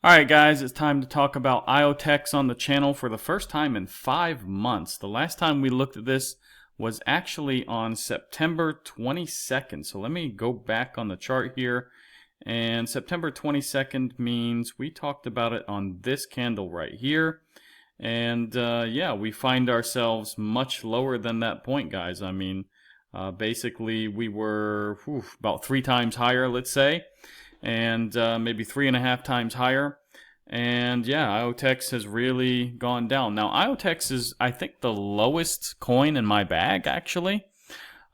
Alright guys, it's time to talk about Iotex on the channel for the first time in 5 months. The last time we looked at this was actually on September 22nd. So let me go back on the chart here. And September 22nd means we talked about it on this candle right here. And yeah, we find ourselves much lower than that point, guys. I mean, basically we were about 3 times higher, let's say. And maybe 3.5 times higher. And yeah, Iotex has really gone down. Now, Iotex is, I think, the lowest coin in my bag, actually.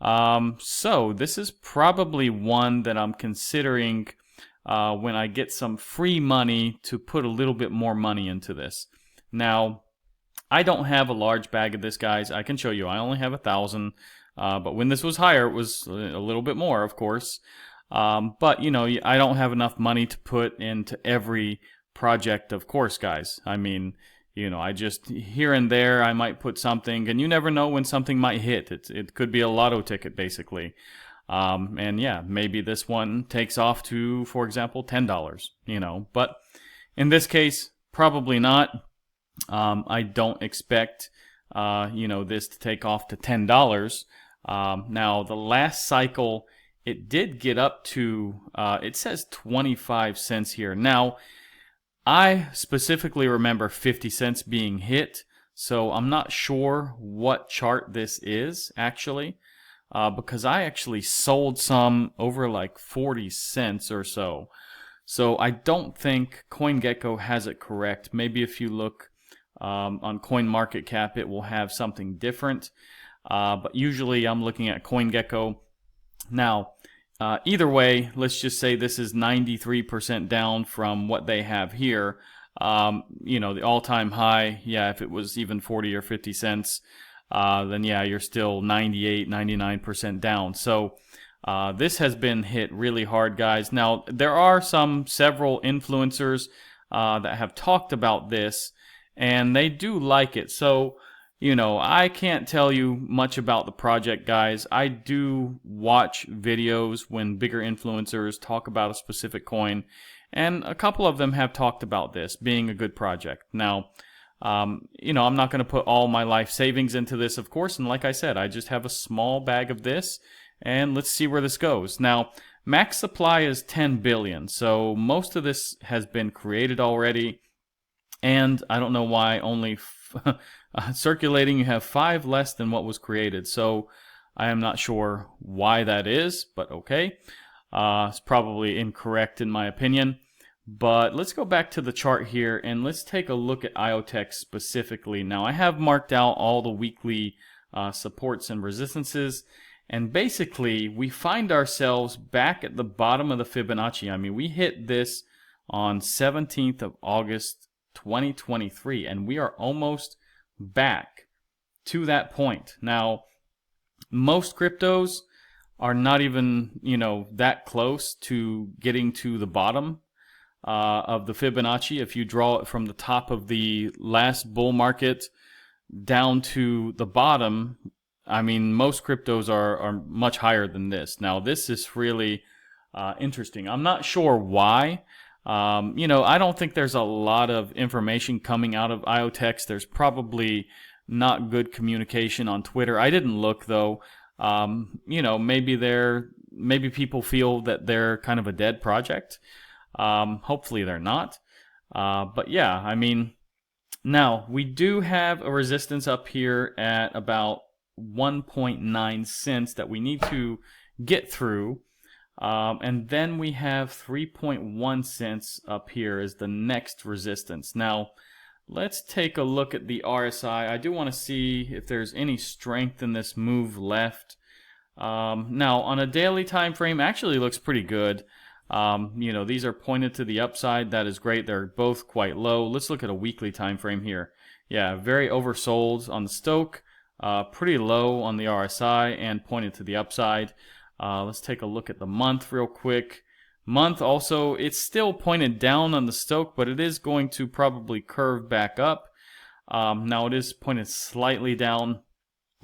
So this is probably one that I'm considering when I get some free money to put a little bit more money into this. Now, I don't have a large bag of this, guys. I can show you. I only have 1,000. But when this was higher, it was a little bit more, of course. But, you know, I don't have enough money to put into every project, of course, guys. I mean, you know, I just, here and there, I might put something, and you never know when something might hit. It could be a lotto ticket, basically. And yeah, maybe this one takes off to, for example, $10, you know. But in this case, probably not. I don't expect, you know, this to take off to $10. Now, the last cycle, it did get up to, it says 25 cents here. Now, I specifically remember 50 cents being hit, so I'm not sure what chart this is, actually, because I actually sold some over like 40 cents or so. So I don't think CoinGecko has it correct. Maybe if you look on CoinMarketCap, it will have something different. But usually I'm looking at CoinGecko. Now, either way, let's just say this is 93% down from what they have here. You know, the all-time high, yeah, if it was even 40 or 50 cents, then yeah, you're still 98, 99% down. So this has been hit really hard, guys. Now, there are several influencers that have talked about this, and they do like it. So, you know, I can't tell you much about the project, guys. I do watch videos when bigger influencers talk about a specific coin, and a couple of them have talked about this being a good project. Now, you know, I'm not going to put all my life savings into this, of course, and like I said, I just have a small bag of this, and let's see where this goes. Now, max supply is 10 billion, so most of this has been created already, and I don't know why only circulating, you have 5 less than what was created. So I am not sure why that is, but okay. It's probably incorrect in my opinion. But let's go back to the chart here and let's take a look at Iotex specifically. Now, I have marked out all the weekly supports and resistances. And basically, we find ourselves back at the bottom of the Fibonacci. I mean, we hit this on 17th of August 2023, and we are almost back to that point. Now, most cryptos are not even, you know, that close to getting to the bottom of the Fibonacci. If you draw it from the top of the last bull market down to the bottom, I mean, most cryptos are much higher than this. Now, this is really interesting. I'm not sure why. You know, I don't think there's a lot of information coming out of Iotex. There's probably not good communication on Twitter. I didn't look, though. You know, maybe people feel that they're kind of a dead project. Hopefully they're not. But yeah, I mean, now we do have a resistance up here at about 1.9 cents that we need to get through. And then we have 3.1 cents up here as the next resistance. Now, let's take a look at the RSI. I do want to see if there's any strength in this move left. Now, on a daily time frame, actually looks pretty good. You know, these are pointed to the upside. That is great. They're both quite low. Let's look at a weekly time frame here. Yeah, very oversold on the Stoke, pretty low on the RSI, and pointed to the upside. Let's take a look at the month real quick. Month also, it's still pointed down on the Stoke, but it is going to probably curve back up. Now it is pointed slightly down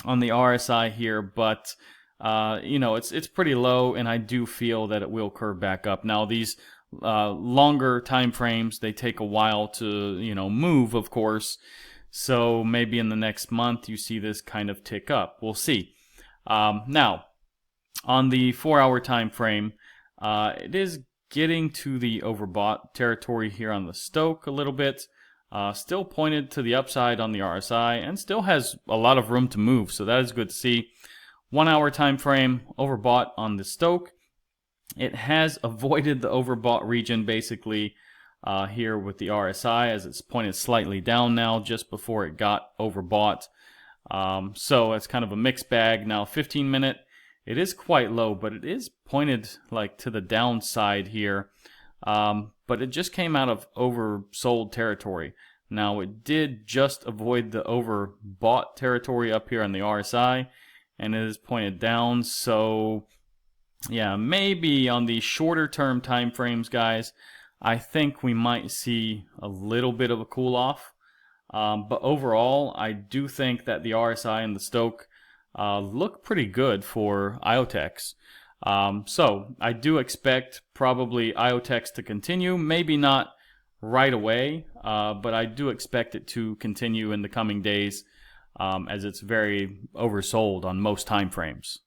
on the RSI here, but you know, it's pretty low, and I do feel that it will curve back up. Now these Longer time frames, they take a while to, move, of course. So maybe in the next month you see this kind of tick up. We'll see. Now, on the 4-hour time frame, it is getting to the overbought territory here on the Stoke a little bit. Still pointed to the upside on the RSI and still has a lot of room to move, so that is good to see. 1-hour time frame, overbought on the Stoke. It has avoided the overbought region basically here with the RSI, as it's pointed slightly down now just before it got overbought. So it's kind of a mixed bag. Now 15-minute, it is quite low, but it is pointed like to the downside here. But it just came out of oversold territory. Now it did just avoid the overbought territory up here on the RSI, and it is pointed down. So yeah, maybe on the shorter term time frames, guys, I think we might see a little bit of a cool off. But overall, I do think that the RSI and the Stoke look pretty good for Iotex. So I do expect probably Iotex to continue, maybe not right away, but I do expect it to continue in the coming days, as it's very oversold on most time frames.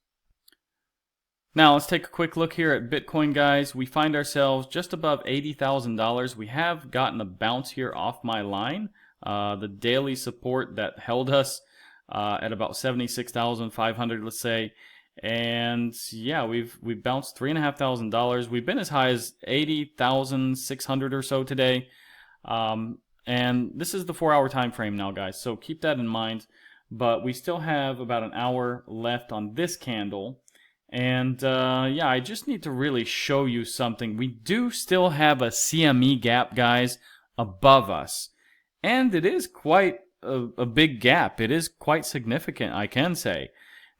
Now let's take a quick look here at Bitcoin, guys. We find ourselves just above $80,000. We have gotten a bounce here off my line. The daily support that held us at about 76,500, let's say. And yeah, we've bounced $3,500. We've been as high as 80,600 or so today. And this is the 4-hour time frame now, guys, so keep that in mind. But we still have about an hour left on this candle. And yeah, I just need to really show you something. We do still have a CME gap, guys, above us. And it is quite a big gap. It is quite significant, I can say.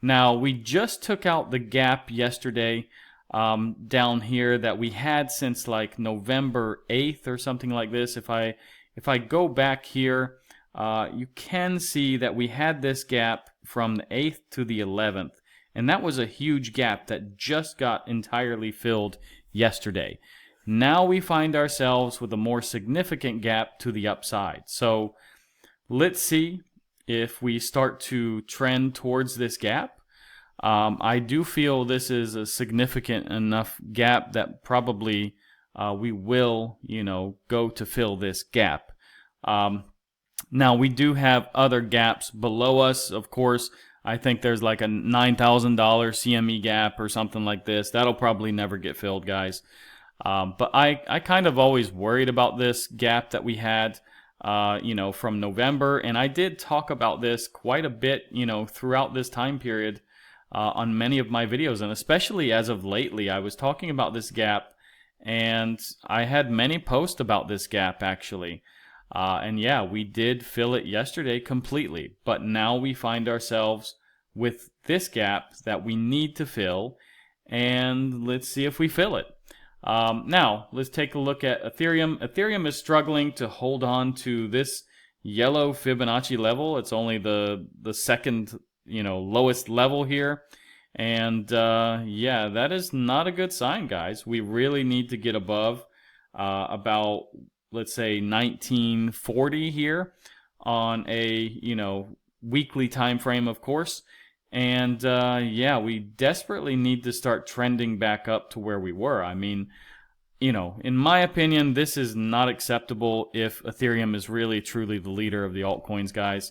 Now, we just took out the gap yesterday down here that we had since like November 8th or something like this. If I go back here, you can see that we had this gap from the 8th to the 11th. And that was a huge gap that just got entirely filled yesterday. Now we find ourselves with a more significant gap to the upside. So let's see if we start to trend towards this gap. I do feel this is a significant enough gap that probably we will, go to fill this gap. Now we do have other gaps below us, of course. I think there's like a $9,000 CME gap or something like this. That'll probably never get filled, guys. But I kind of always worried about this gap that we had, from November. And I did talk about this quite a bit, throughout this time period on many of my videos. And especially as of lately, I was talking about this gap. And I had many posts about this gap, actually. And yeah, we did fill it yesterday completely, but now we find ourselves with this gap that we need to fill, and let's see if we fill it. Now, let's take a look at Ethereum. Ethereum is struggling to hold on to this yellow Fibonacci level. It's only the second, lowest level here. And yeah, that is not a good sign, guys. We really need to get above about, let's say, 1940 here on a, weekly time frame, of course. And yeah, we desperately need to start trending back up to where we were. I mean, in my opinion, this is not acceptable if Ethereum is really truly the leader of the altcoins, guys.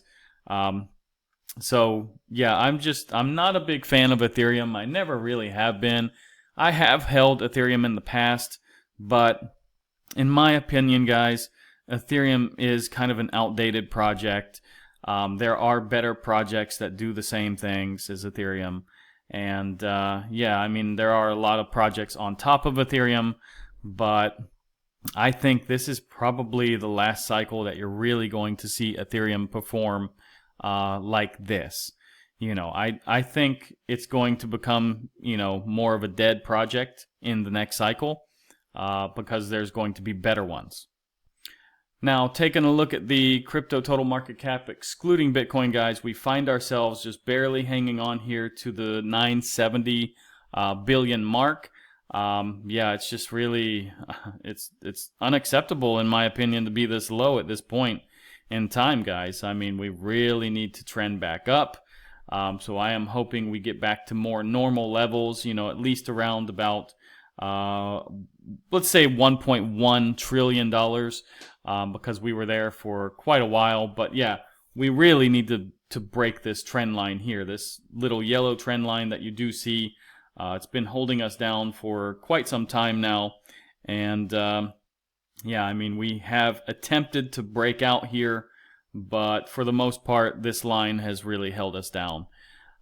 So yeah, I'm not a big fan of Ethereum. I never really have been. I have held Ethereum in the past, but in my opinion, guys, Ethereum is kind of an outdated project. There are better projects that do the same things as Ethereum. And yeah, I mean, there are a lot of projects on top of Ethereum, but I think this is probably the last cycle that you're really going to see Ethereum perform like this. I think it's going to become, more of a dead project in the next cycle. Because there's going to be better ones. Now, taking a look at the crypto total market cap, excluding Bitcoin, guys, we find ourselves just barely hanging on here to the 970 billion mark. Yeah, it's just really, it's unacceptable in my opinion to be this low at this point in time, guys. I mean, we really need to trend back up. So I am hoping we get back to more normal levels, you know, at least around about, let's say $1.1 trillion, because we were there for quite a while. But yeah, we really need to break this trend line here, this little yellow trend line that you do see. It's been holding us down for quite some time now. And yeah, I mean, we have attempted to break out here, but for the most part, this line has really held us down.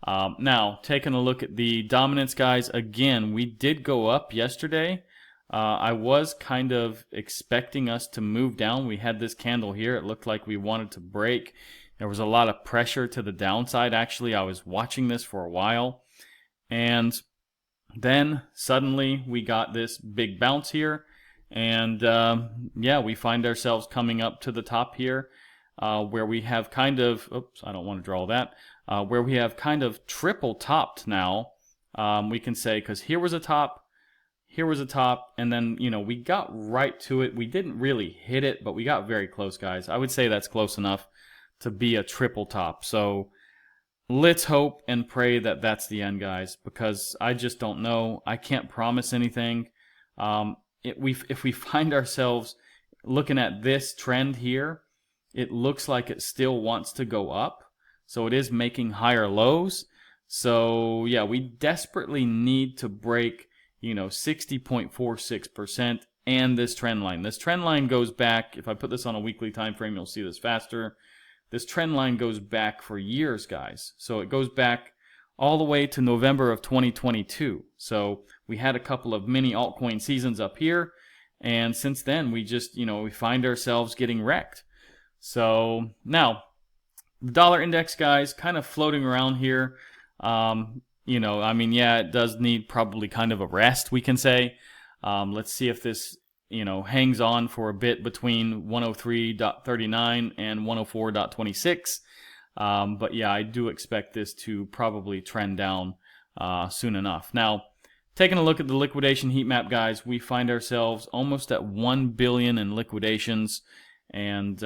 Now, taking a look at the dominance, guys, again, we did go up yesterday. I was kind of expecting us to move down. We had this candle here. It looked like we wanted to break. There was a lot of pressure to the downside. Actually, I was watching this for a while. And then suddenly we got this big bounce here. And yeah, we find ourselves coming up to the top here, where we have kind of, oops, I don't want to draw that, where we have kind of triple topped now, we can say, because here was a top, here was a top, and then, you know, we got right to it. We didn't really hit it, but we got very close, guys. I would say that's close enough to be a triple top. So let's hope and pray that that's the end, guys, because I just don't know. I can't promise anything. If we find ourselves looking at this trend here, it looks like it still wants to go up. So it is making higher lows. So yeah, we desperately need to break, you know, 60.46% and this trend line. This trend line goes back, if I put this on a weekly time frame, you'll see this faster. This trend line goes back for years, guys. So it goes back all the way to November of 2022. So we had a couple of mini altcoin seasons up here, and since then we just, you know, we find ourselves getting wrecked. So now the dollar index, guys, kind of floating around here. You know, I mean, yeah, it does need probably kind of a rest, we can say. Let's see if this, you know, hangs on for a bit between 103.39 and 104.26. But yeah, I do expect this to probably trend down soon enough. Now, taking a look at the liquidation heat map, guys, we find ourselves almost at 1 billion in liquidations. And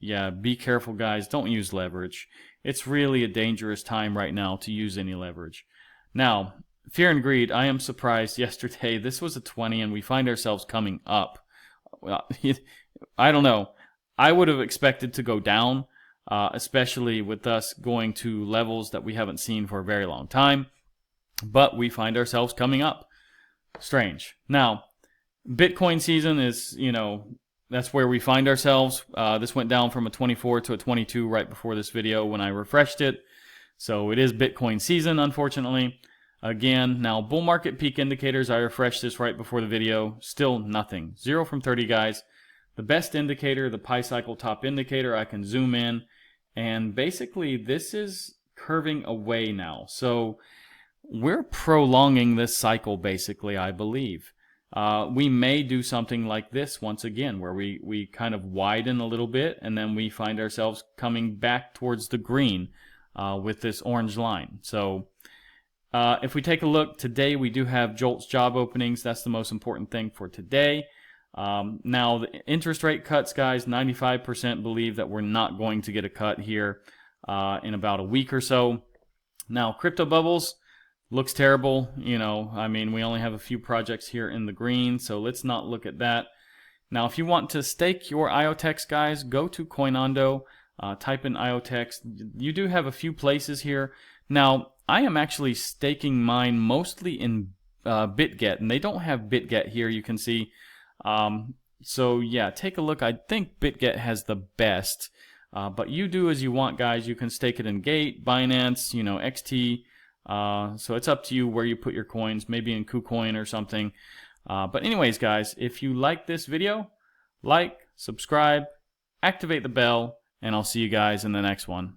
yeah, be careful, guys. Don't use leverage. It's really a dangerous time right now to use any leverage. Now, fear and greed, I am surprised yesterday. This was a 20 and we find ourselves coming up. Well, I don't know. I would have expected to go down, especially with us going to levels that we haven't seen for a very long time. But we find ourselves coming up. Strange. Now, Bitcoin season is, you know, that's where we find ourselves. This went down from a 24 to a 22 right before this video when I refreshed it. So it is Bitcoin season, unfortunately. Again, now bull market peak indicators, I refreshed this right before the video. Still nothing. 0 from 30, guys. The best indicator, the pi cycle top indicator, I can zoom in. And basically, this is curving away now. So we're prolonging this cycle, basically, I believe. We may do something like this once again, where we kind of widen a little bit, and then we find ourselves coming back towards the green with this orange line. So if we take a look, today we do have JOLTS job openings. That's the most important thing for today. Now, the interest rate cuts, guys, 95% believe that we're not going to get a cut here in about a week or so. Now, crypto bubbles looks terrible. You know, I mean, we only have a few projects here in the green, so let's not look at that. Now, if you want to stake your Iotex, guys, go to Coinondo, type in Iotex. You do have a few places here. Now, I am actually staking mine mostly in BitGet, and they don't have BitGet here, you can see. So yeah, take a look. I think BitGet has the best, but you do as you want, guys. You can stake it in Gate, Binance, you know, XT. So it's up to you where you put your coins, maybe in KuCoin or something. But anyways, guys, if you like this video, like, subscribe, activate the bell, and I'll see you guys in the next one.